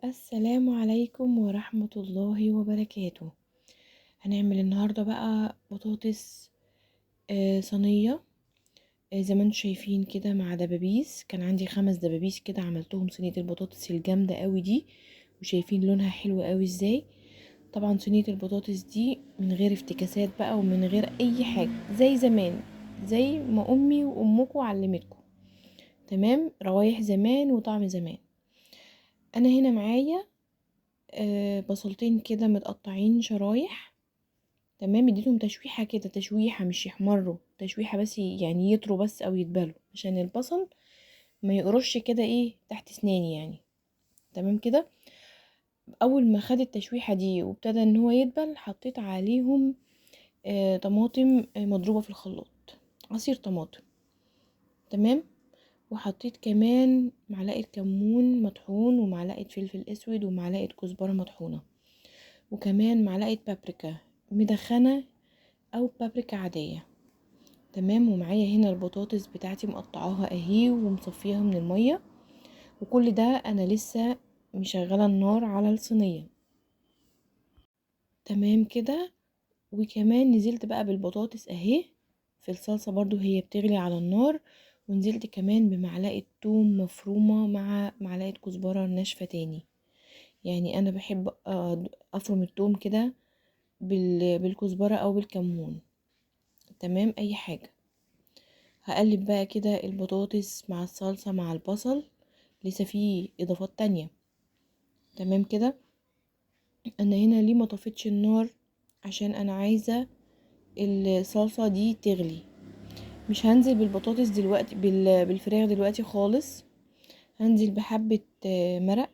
السلام عليكم ورحمة الله وبركاته. هنعمل النهاردة بقى بطاطس صينية. زي ما انتم شايفين كده مع دبابيس. كان عندي 5 دبابيس كده، عملتهم صينية البطاطس الجامدة قوي دي، وشايفين لونها حلو قوي ازاي. طبعا صينية البطاطس دي من غير افتكاسات بقى ومن غير اي حاجة، زي زمان، زي ما امي وامكم علمتكم. تمام، روايح زمان وطعم زمان. انا هنا معايا بصلتين كده متقطعين شرايح. تمام، اديتهم تشويحة كده، تشويحة مش يحمروا، تشويحة بس يعني يطروا بس او يدبلوا عشان البصل ما يقرش كده ايه تحت اسناني يعني. تمام كده. اول ما خد التشويحة دي وابتدى ان هو يدبل، حطيت عليهم طماطم مضروبة في الخلاط، عصير طماطم. تمام. وحطيت كمان معلقة كمون مطحون ومعلقة فلفل اسود ومعلقة كزبرة مطحونة، وكمان معلقة بابريكا مدخنة او بابريكا عادية. تمام. ومعايا هنا البطاطس بتاعتي مقطعاها اهي ومصفيها من المية، وكل ده انا لسه مشغله النار على الصينيه. تمام كده. وكمان نزلت بقى بالبطاطس اهي في الصلصه برضو هي بتغلي على النار، ونزلت كمان بمعلقه توم مفرومه مع معلقه كزبره ناشفه تاني. يعني انا بحب افرم التوم كده بالكزبره او بالكمون. تمام، اي حاجه. هقلب بقى كده البطاطس مع الصلصة مع البصل، لسه في اضافات تانية. تمام كده. انا هنا ليه ما طفيتش النار؟ عشان انا عايزة الصلصة دي تغلي. مش هنزل بالبطاطس دلوقتي بالفراخ دلوقتي خالص. هنزل بحبة مرق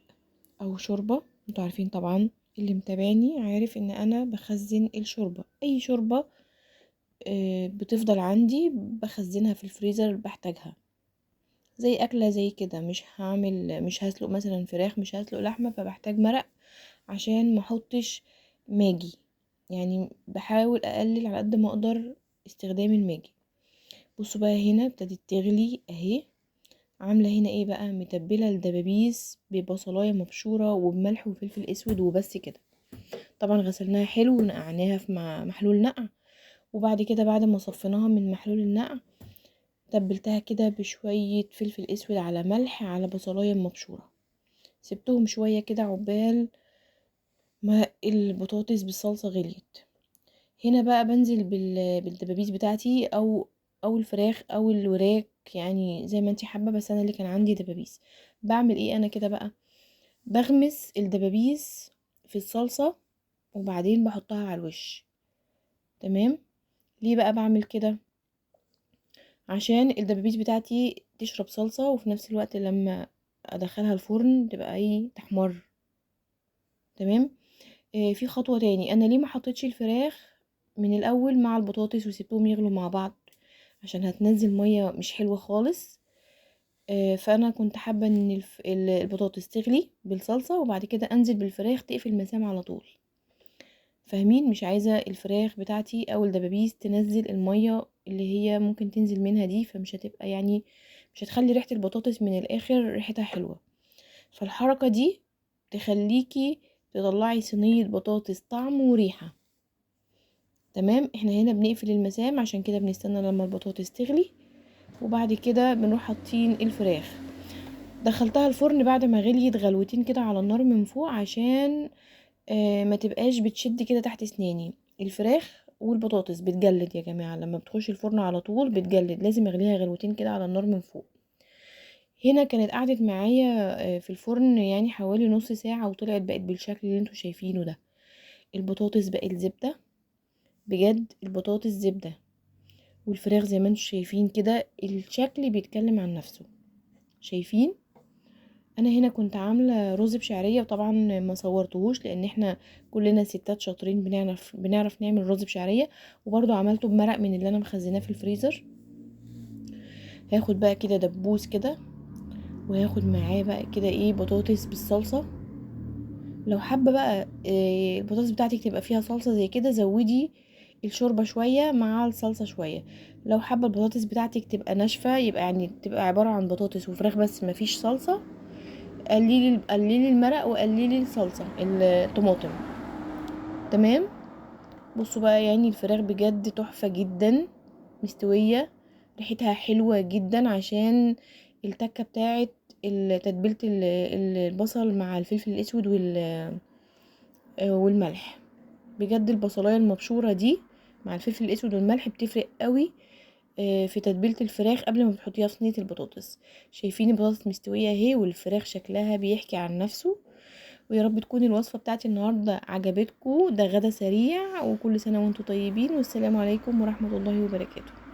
او شوربة. انتوا عارفين طبعا، اللي متابعني عارف ان انا بخزن الشوربة، اي شوربة بتفضل عندي بخزنها في الفريزر بحتاجها. زي اكله زي كده، مش هسلق مثلا فراخ، مش هسلق لحمه، فبحتاج مرق عشان ما احطش ماجي. يعني بحاول اقلل على قد ما اقدر استخدام الماجي. بصوا بقى هنا ابتدت تغلي اهي. عامله هنا ايه بقى؟ متبله الدبابيس ببصلايه مبشوره وبملح وفلفل اسود وبس كده. طبعا غسلناها حلو ونقعناها في محلول نقع. وبعد كده بعد ما صفيناها من محلول النقع، تبلتها كده بشوية فلفل اسود على ملح على بصلاية مبشورة. سبتهم شوية كده عقبال ما البطاطس بالصلصة غليت. هنا بقى بنزل بالدبابيس بتاعتي او الفراخ او الوراك، يعني زي ما انتي حابة، بس انا اللي كان عندي دبابيس. بعمل ايه انا كده بقى؟ بغمس الدبابيس في الصلصة وبعدين بحطها على الوش. تمام. ليه بقى بعمل كده؟ عشان الدبابيس بتاعتي تشرب صلصة، وفي نفس الوقت لما ادخلها الفرن تبقى ايه تحمر. تمام. في خطوة تاني، انا ليه ما حطيتش الفراخ من الاول مع البطاطس وسبتهم يغلوا مع بعض؟ عشان هتنزل مية مش حلوة خالص. فانا كنت حابة ان البطاطس تغلي بالصلصة وبعد كده انزل بالفراخ تقفل المسام على طول. فاهمين؟ مش عايزة الفراخ بتاعتي او الدبابيس تنزل المية اللي هي ممكن تنزل منها دي، فمش هتبقى يعني مش هتخلي ريحة البطاطس من الاخر ريحتها حلوة. فالحركة دي تخليكي تطلعي صينية بطاطس طعم وريحة. تمام. احنا هنا بنقفل المسام، عشان كده بنستنى لما البطاطس تغلي وبعد كده بنروح حاطين الفراخ. دخلتها الفرن بعد ما غليت غلوتين كده على النار من فوق، عشان ما تبقاش بتشد كده تحت اسناني. الفراخ والبطاطس بتجلد يا جماعة، لما بتخش الفرن على طول بتجلد، لازم اغليها غلوتين كده على النار من فوق. هنا كانت قعدت معايا في الفرن يعني حوالي نص ساعة، وطلعت بقت بالشكل اللي انتوا شايفينه ده. البطاطس بقت زبدة، بجد البطاطس زبدة. والفراخ زي ما انتوا شايفين كده، الشكل بيتكلم عن نفسه. شايفين؟ انا هنا كنت عامله رز بشعريه، وطبعا ما صورتهوش لان احنا كلنا ستات شاطرين بنعرف نعمل رز بشعريه. وبرضو عملته بمرق من اللي انا مخزناه في الفريزر. هاخد بقى كده دبوس كده، وهاخد معاه بقى كده ايه بطاطس بالصلصه. لو حابه بقى البطاطس بتاعتك تبقى فيها صلصه زي كده، زودي الشوربه شويه مع الصلصه شويه. لو حابه البطاطس بتاعتك تبقى ناشفه، يبقى يعني تبقى عباره عن بطاطس وفراخ بس مفيش صلصه، قللي المرق وقللي الصلصه الطماطم. تمام. بصوا بقى يعني الفراخ بجد تحفه جدا، مستويه، ريحتها حلوه جدا عشان التكه بتاعه تتبيله البصل مع الفلفل الاسود والملح. بجد البصلايه المبشوره دي مع الفلفل الاسود والملح بتفرق قوي في تتبيله الفراخ قبل ما بتحطيها في صينيه البطاطس. شايفين البطاطس مستويه اهي والفراخ شكلها بيحكي عن نفسه. ويا رب تكون الوصفه بتاعتي النهارده عجبتكم. ده غدا سريع، وكل سنه وانتم طيبين، والسلام عليكم ورحمه الله وبركاته.